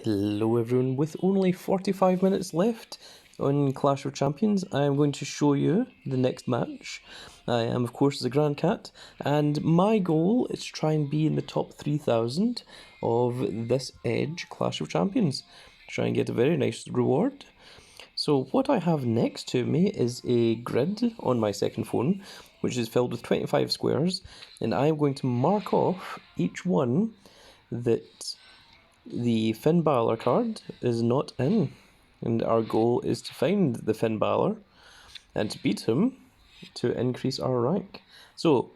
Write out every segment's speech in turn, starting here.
Hello everyone, with only 45 minutes left on Clash of Champions, I am going to show you the next match. I am of course the Grand Cat, and my goal is to try and be in the top 3,000 of this Edge Clash of Champions. Try and get a very nice reward. So what I have next to me is a grid on my second phone, which is filled with 25 squares, and I am going to mark off each one that the Finn Balor card is not in, and our goal is to find the Finn Balor and to beat him to increase our rank. So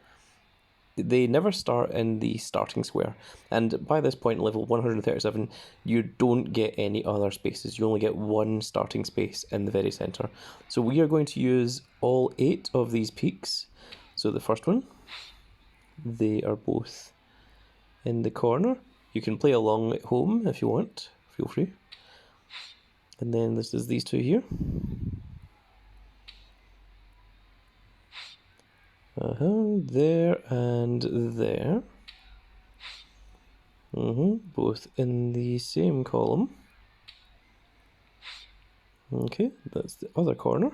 they never start in the starting square, and by this point, level 137, you don't get any other spaces. You only get one starting space in the very center. So we are going to use all 8 of these peaks. So the first one, they are both in the corner. You can play along at home if you want, feel free. And then this is these two here. There and there. Both in the same column. Okay, that's the other corner.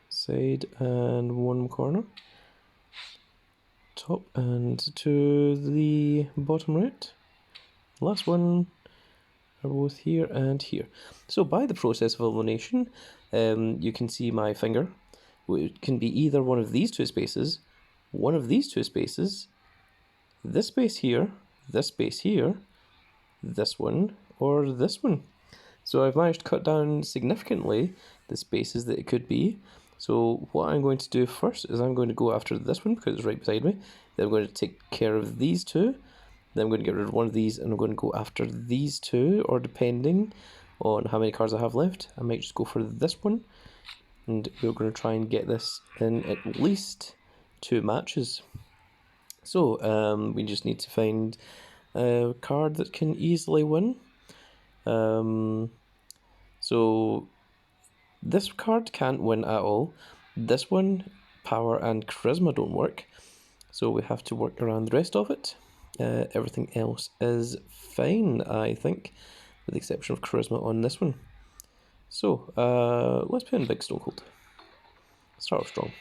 Side and one corner. Top and to the bottom right. Last one are both here and here. So by the process of elimination, you can see my finger. It can be either one of these two spaces, one of these two spaces, this space here, this space here, this one, or this one. So I've managed to cut down significantly the spaces that it could be. So what I'm going to do first is I'm going to go after this one because it's right beside me. Then I'm going to take care of these two. Then I'm going to get rid of one of these and I'm going to go after these two, or depending on how many cards I have left, I might just go for this one. And we're going to try and get this in at least 2 matches. So we just need to find a card that can easily win. So this card can't win at all. This one, power and charisma don't work. So we have to work around the rest of it. Everything else is fine, I think, with the exception of charisma on this one. So, let's put in Big Stone Cold. Start off strong.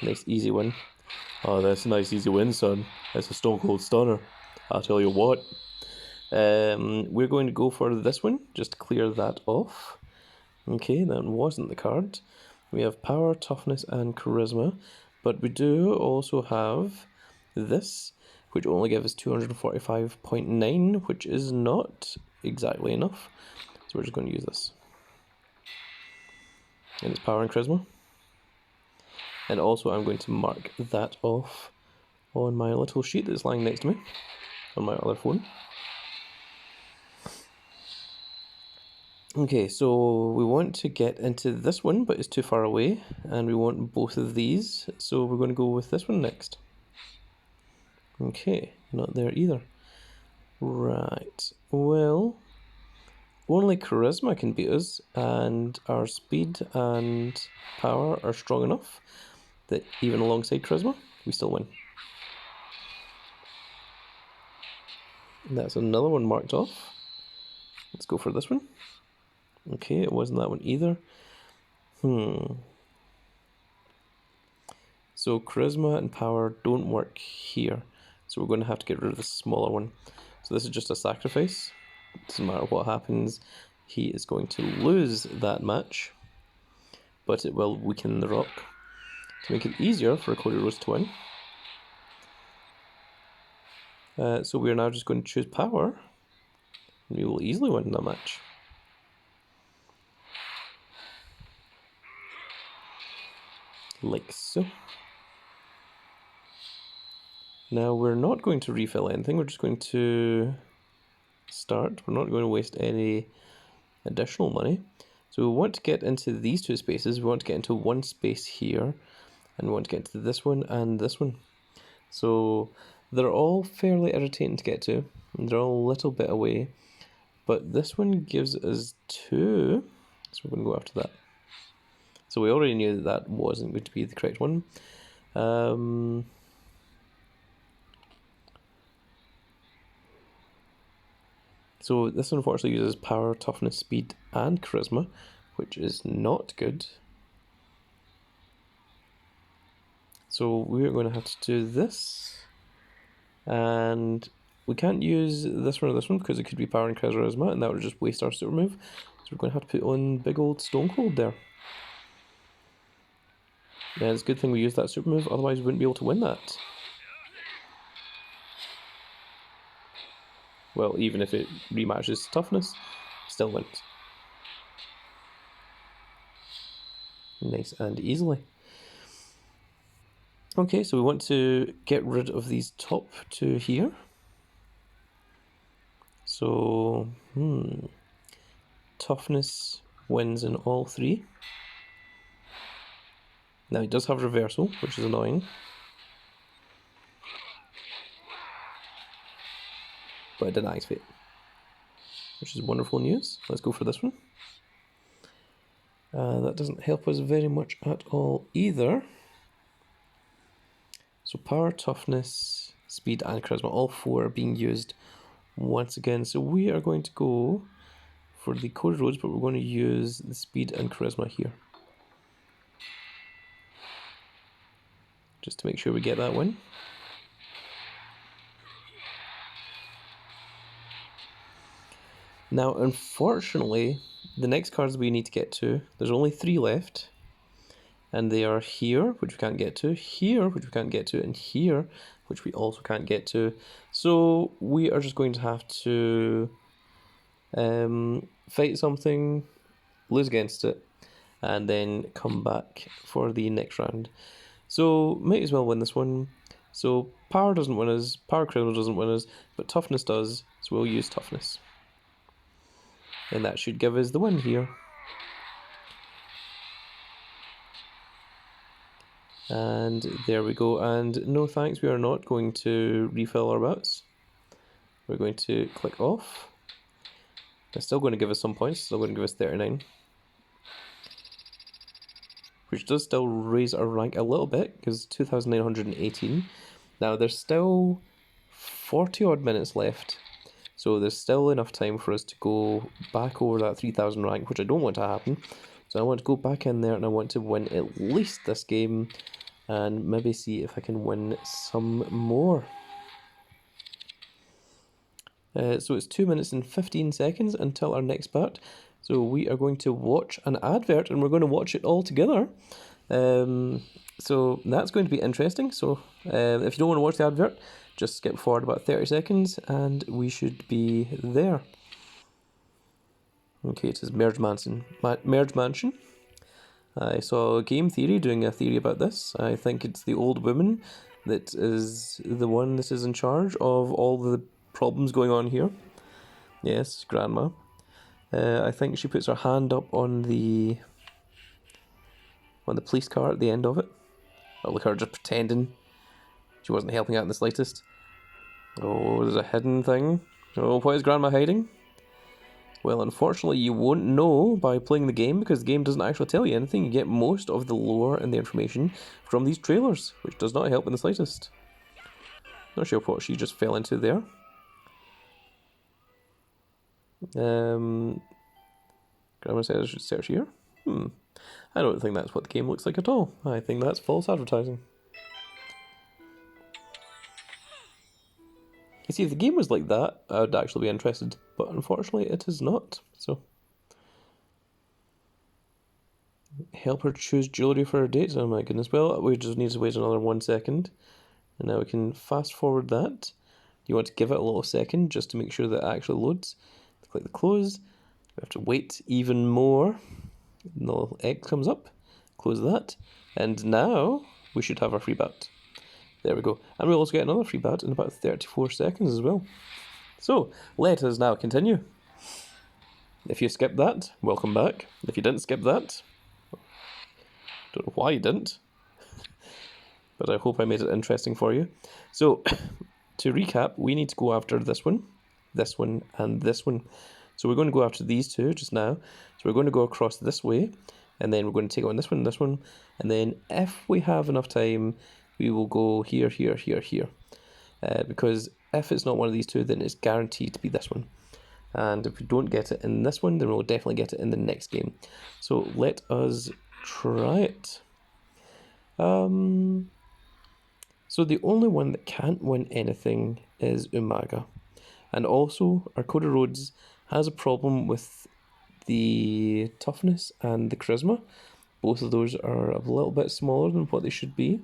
Nice easy win. Oh, that's a nice easy win, son. That's a Stone Cold Stunner. I'll tell you what. We're going to go for this one, just to clear that off. Okay, that wasn't the card. We have power, toughness, and charisma. But we do also have this, which only gives us 245.9, which is not exactly enough. So we're just going to use this. And it's power and charisma. And also I'm going to mark that off on my little sheet that's lying next to me, on my other phone. Okay, so we want to get into this one, but it's too far away, and we want both of these, so we're going to go with this one next. Okay, not there either. Right, well, only charisma can beat us, and our speed and power are strong enough that even alongside charisma, we still win. And that's another one marked off. Let's go for this one. Okay, it wasn't that one either. So charisma and power don't work here. So we're going to have to get rid of the smaller one. So this is just a sacrifice. Doesn't matter what happens, he is going to lose that match. But it will weaken the rock. To make it easier for Cody Rhodes to win. So we are now just going to choose power. And we will easily win that match. Like so. Now we're not going to refill anything, we're just going to start. We're not going to waste any additional money. So we want to get into these 2 spaces, we want to get into one space here, and we want to get to this one and this one. So they're all fairly irritating to get to, and they're all a little bit away, but this one gives us 2, so we're going to go after that. So we already knew that that wasn't going to be the correct one. So this unfortunately uses power, toughness, speed, and charisma, which is not good. So we're going to have to do this, and we can't use this one or this one because it could be power and charisma, and that would just waste our super move. So we're going to have to put on big old Stone Cold there. Yeah, it's a good thing we used that super move, otherwise we wouldn't be able to win that. Well, even if it rematches toughness, still wins. Nice and easily. Okay, so we want to get rid of these top two here. So, toughness wins in all three. Now he does have reversal, which is annoying. But it didn't activate, which is wonderful news. Let's go for this one. That doesn't help us very much at all either. So power, toughness, speed, and charisma, all four are being used once again. So we are going to go for the Coded Roads, but we're going to use the speed and charisma here, just to make sure we get that win. Now, unfortunately, the next cards we need to get to, there's only 3 left. And they are here, which we can't get to, here, which we can't get to, and here, which we also can't get to. So we are just going to have to fight something, lose against it, and then come back for the next round. So might as well win this one. So power doesn't win us, power charisma doesn't win us, but toughness does, so we'll use toughness. And that should give us the win here. And there we go, and no thanks, we are not going to refill our bouts. We're going to click off. It's still going to give us some points, still going to give us 39. Which does still raise our rank a little bit, because 2,918. Now there's still 40 odd minutes left, so there's still enough time for us to go back over that 3,000 rank, which I don't want to happen. So I want to go back in there and I want to win at least this game and maybe see if I can win some more. So it's 2 minutes and 15 seconds until our next bout. So we are going to watch an advert and we're going to watch it all together. So that's going to be interesting. So if you don't want to watch the advert, just skip forward about 30 seconds and we should be there. Okay, it says Merge Mansion. I saw Game Theory doing a theory about this. I think it's the old woman that is the one that is in charge of all the problems going on here. Yes, Grandma. I think she puts her hand up on the police car at the end of it. Oh, look at her just pretending she wasn't helping out in the slightest. Oh, there's a hidden thing. Oh, what is Grandma hiding? Well, unfortunately, you won't know by playing the game because the game doesn't actually tell you anything. You get most of the lore and the information from these trailers, which does not help in the slightest. Not sure what she just fell into there. Grandma says I should search here. I don't think that's what the game looks like at all. I think that's false advertising. You see, if the game was like that, I would actually be interested, but unfortunately it is not, so. Help her choose jewellery for her dates, oh my goodness. Well, we just need to wait another 1 second, and now we can fast forward that. You want to give it a little second, just to make sure that it actually loads. Click the close, we have to wait even more. The X comes up, close that, and now we should have our free bout. There we go. And we'll also get another free bout in about 34 seconds as well. So, let us now continue. If you skipped that, welcome back. If you didn't skip that, don't know why you didn't, but I hope I made it interesting for you. So, to recap, we need to go after this one, and this one. So we're going to go after these two just now. So we're going to go across this way, and then we're going to take on this one, and then if we have enough time, we will go here, here, here, here. Because if it's not one of these two, then it's guaranteed to be this one. And if we don't get it in this one, then we'll definitely get it in the next game. So let us try it. So the only one that can't win anything is Umaga. And also, our Cody Rhodes has a problem with the toughness and the charisma. Both of those are a little bit smaller than what they should be.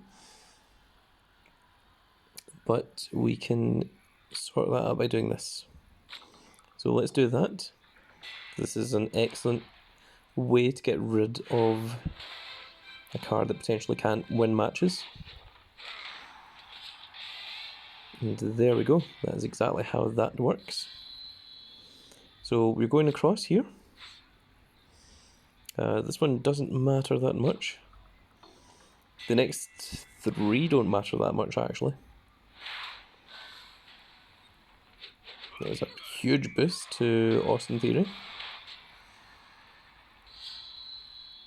But we can sort that out by doing this. So let's do that. This is an excellent way to get rid of a card that potentially can't win matches. And there we go. That is exactly how that works. So we're going across here. This one doesn't matter that much. The next three don't matter that much, actually. There's a huge boost to Austin Theory.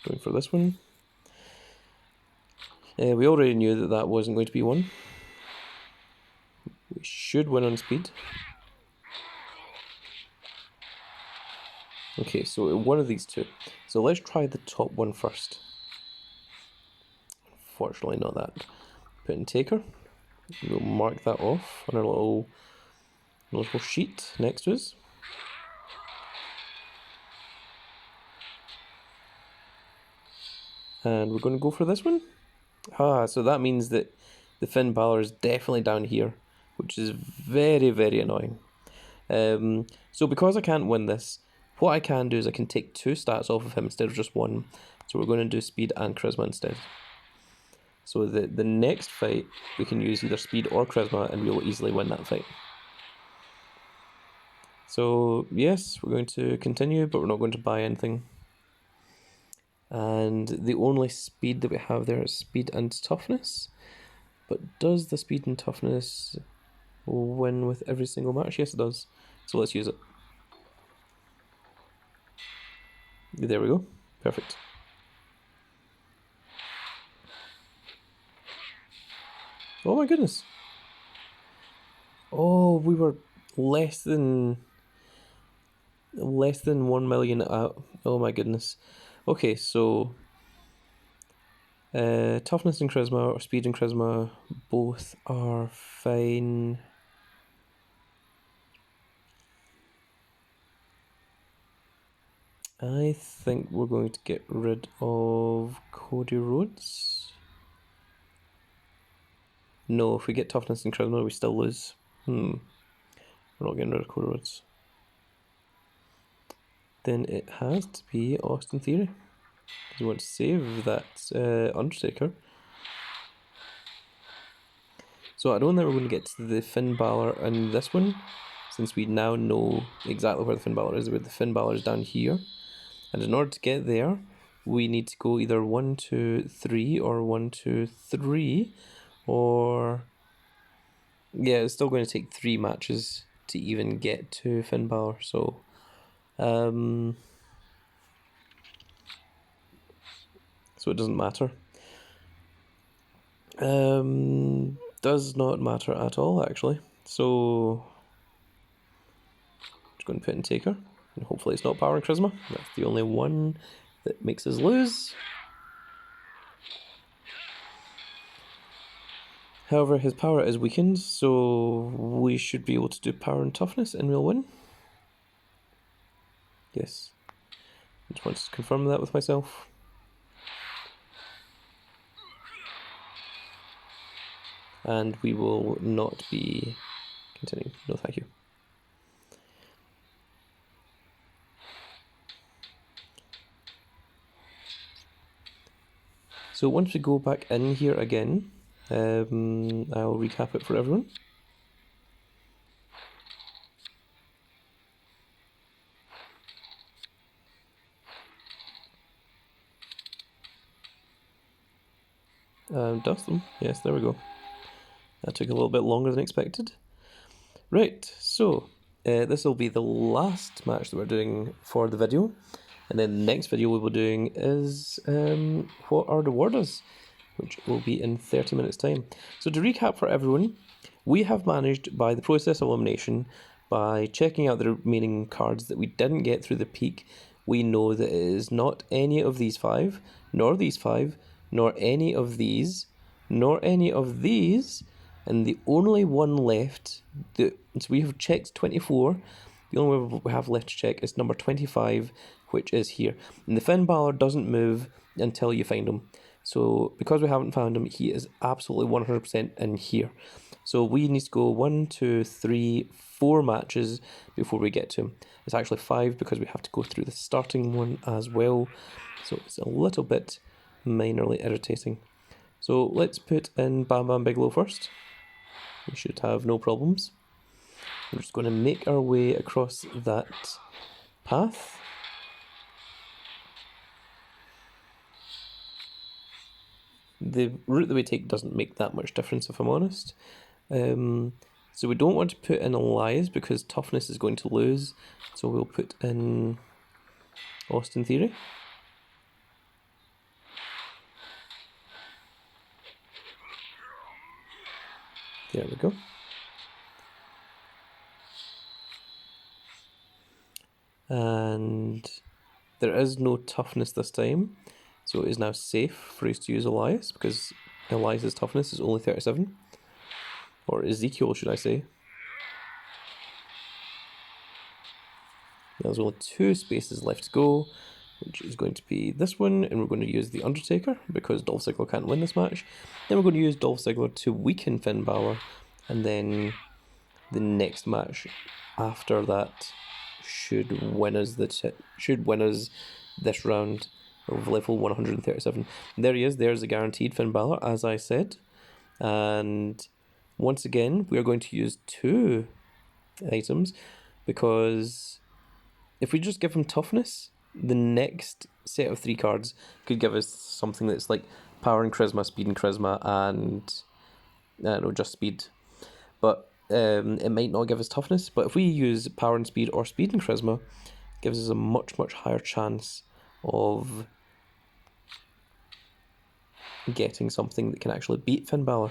Going for this one. We already knew that that wasn't going to be one. We should win on speed. Okay, so one of these two. So let's try the top one first. Unfortunately, not that. Put in Taker. We'll mark that off on our little sheet next to us. And we're going to go for this one. So that means that the Finn Balor is definitely down here, which is very, very annoying. So because I can't win this, what I can do is I can take 2 stats off of him instead of just 1. So we're going to do speed and charisma instead. So the next fight, we can use either speed or charisma, and we'll easily win that fight. So yes, we're going to continue, but we're not going to buy anything. And the only speed that we have there is speed and toughness. But does the speed and toughness win with every single match? Yes, it does. So let's use it. There we go. Perfect. Oh my goodness. Oh, we were less than 1 million out. Oh my goodness. Okay, so toughness and charisma, or speed and charisma, both are fine. I think we're going to get rid of Cody Rhodes. No, if we get toughness and charisma, we still lose. We're not getting rid of Cody Rhodes. Then it has to be Austin Theory. You want to save that Undertaker. So I don't think we're going to get to the Finn Balor in this one, since we now know exactly where the Finn Balor is. Where the Finn Balor is down here. And in order to get there, we need to go either 1, 2, 3 or 1, 2, 3, or yeah, it's still going to take 3 matches to even get to Finn Balor. So, so it doesn't matter. Does not matter at all, actually. So, just going to put in Taker. And hopefully it's not power and charisma. That's the only one that makes us lose. However, his power is weakened, so we should be able to do power and toughness and we'll win. Yes. I just want to confirm that with myself. And we will not be continuing. No, thank you. So once we go back in here again, I'll recap it for everyone. Dust them. Yes, there we go. That took a little bit longer than expected. Right, so this will be the last match that we're doing for the video. And then the next video we'll be doing is what our reward is, which will be in 30 minutes' time. So to recap for everyone, we have managed by the process of elimination, by checking out the remaining cards that we didn't get through the peak, we know that it is not any of these 5, nor these 5, nor any of these, nor any of these, and the only one left, so we have checked 24, the only one we have left to check is number 25, which is here. And the Finn Balor doesn't move until you find him. So because we haven't found him, he is absolutely 100% in here. So we need to go 1, 2, 3, 4 matches before we get to him. It's actually 5 because we have to go through the starting one as well. So it's a little bit minorly irritating. So let's put in Bam Bam Bigelow first. We should have no problems. We're just going to make our way across that path. The route that we take doesn't make that much difference, if I'm honest. So we don't want to put in Elias because toughness is going to lose. So we'll put in Austin Theory. There we go. And there is no toughness this time, so it is now safe for us to use Elias because Elias's toughness is only 37. Or Ezekiel, should I say. There's only 2 spaces left to go, which is going to be this one, and we're going to use the Undertaker because Dolph Ziggler can't win this match. Then we're going to use Dolph Ziggler to weaken Finn Balor, and then the next match after that should win us this round of level 137. And there he is. There's a guaranteed Finn Balor, as I said, and once again we are going to use 2 items because if we just give him toughness, the next set of 3 cards could give us something that's like power and charisma, speed and charisma, and I don't know, just speed. But it might not give us toughness. But if we use power and speed or speed and charisma, it gives us a much, much higher chance of getting something that can actually beat Finn Balor,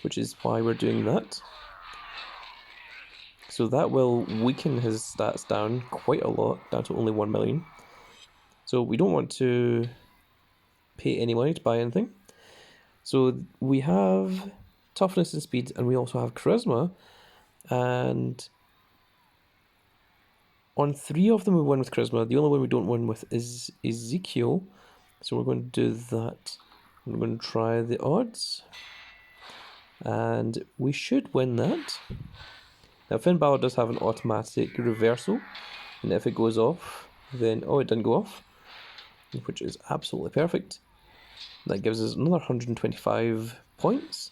which is why we're doing that. So that will weaken his stats down quite a lot, down to only 1 million. So we don't want to pay any money to buy anything. So we have toughness and speed, and we also have charisma. And on 3 of them we win with charisma. The only one we don't win with is Ezekiel. So we're going to do that. We're going to try the odds. And we should win that. Now Finn Balor does have an automatic reversal, and if it goes off, then it didn't go off, which is absolutely perfect. That gives us another 125 points,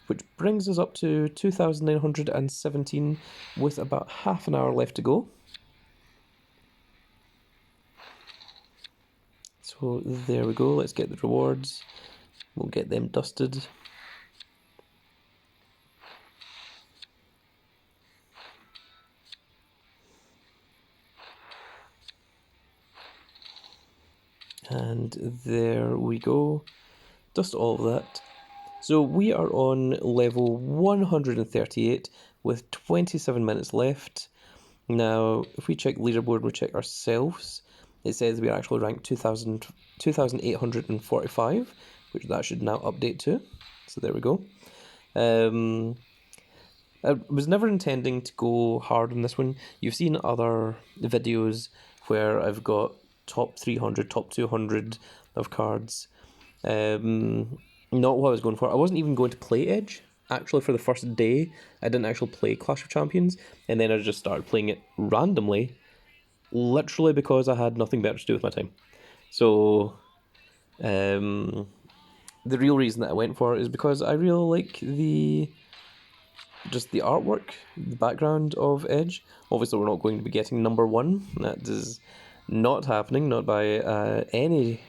which brings us up to 2,917 with about half an hour left to go. So there we go, let's get the rewards, we'll get them dusted. And there we go, dust all of that. So we are on level 138 with 27 minutes left. Now, if we check leaderboard, we check ourselves, it says we are actually ranked 2,845, which that should now update to. So there we go. I was never intending to go hard on this one. You've seen other videos where I've got top 300, top 200 of cards. Not what I was going for. I wasn't even going to play Edge. Actually, for the first day, I didn't actually play Clash of Champions, and then I just started playing it randomly, literally because I had nothing better to do with my time. So, the real reason that I went for it is because I really like the artwork, the background of Edge. Obviously, we're not going to be getting number 1. That is not happening, not by any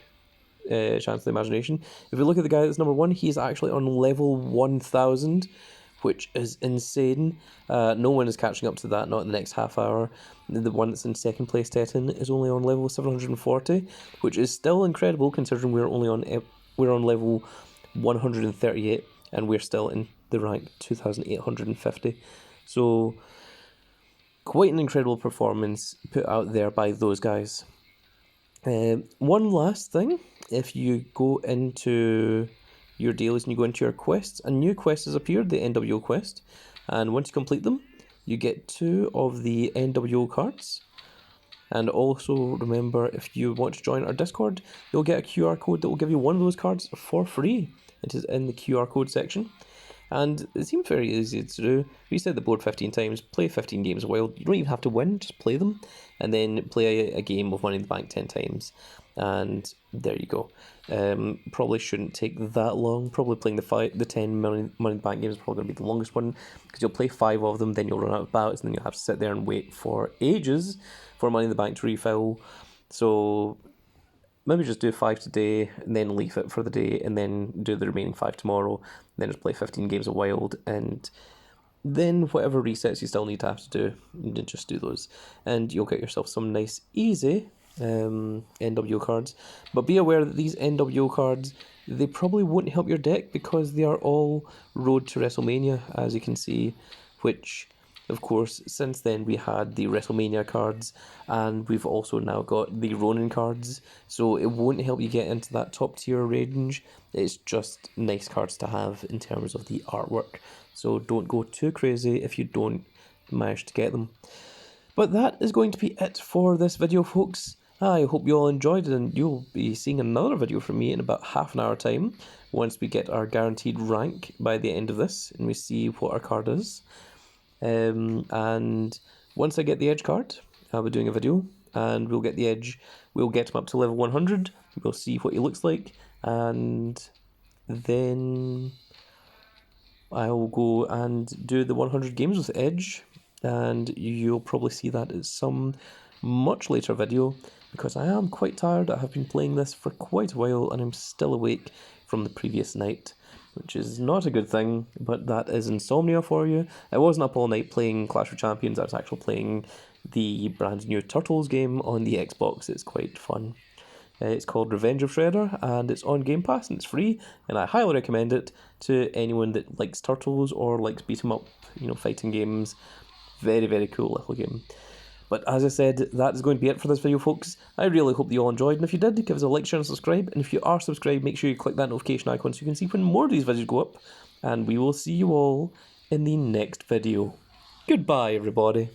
chance of the imagination. If we look at the guy that's number 1, he's actually on level 1,000, which is insane. No one is catching up to that, not in the next half hour. The one that's in second place, Tetten, is only on level 740, which is still incredible considering we're on level 138, and we're still in the rank 2,850. So quite an incredible performance put out there by those guys. One last thing, if you go into your dailies and you go into your quests, a new quest has appeared, the NWO quest, and once you complete them, you get 2 of the NWO cards. And also remember, if you want to join our Discord, you'll get a QR code that will give you one of those cards for free. It is in the QR code section. And it seems very easy to do. Reset the board 15 times, play 15 games of Wild. You don't even have to win, just play them. And then play a game of Money in the Bank 10 times. And there you go. Probably shouldn't take that long. Probably playing the 10 Money in the Bank games is probably going to be the longest one. Because you'll play 5 of them, then you'll run out of ballots, and then you'll have to sit there and wait for ages for Money in the Bank to refill. So maybe just do 5 today, and then leave it for the day, and then do the remaining 5 tomorrow, and then just play 15 games of Wild, and then whatever resets you still need to have to do, you just do those, and you'll get yourself some nice, easy NWO cards. But be aware that these NWO cards, they probably won't help your deck, because they are all Road to WrestleMania, as you can see, which... Of course, since then we had the WrestleMania cards, and we've also now got the Ronin cards, so it won't help you get into that top tier range. It's just nice cards to have in terms of the artwork, so don't go too crazy if you don't manage to get them. But that is going to be it for this video, folks. I hope you all enjoyed it, and you'll be seeing another video from me in about half an hour time, once we get our guaranteed rank by the end of this, and we see what our card is. And once I get the Edge card, I'll be doing a video, and we'll get the Edge, we'll get him up to level 100, we'll see what he looks like, and then I'll go and do the 100 games with Edge, and you'll probably see that at some much later video, because I am quite tired. I have been playing this for quite a while, and I'm still awake from the previous night, which is not a good thing, but that is insomnia for you. I wasn't up all night playing Clash of Champions. I was actually playing the brand new Turtles game on the Xbox. It's quite fun. It's called Revenge of Shredder, and it's on Game Pass, and it's free, and I highly recommend it to anyone that likes Turtles or likes beat 'em up, fighting games. Very, very cool little game. But as I said, that is going to be it for this video, folks. I really hope that you all enjoyed, and if you did, give us a like, share, and subscribe. And if you are subscribed, make sure you click that notification icon so you can see when more of these videos go up. And we will see you all in the next video. Goodbye, everybody.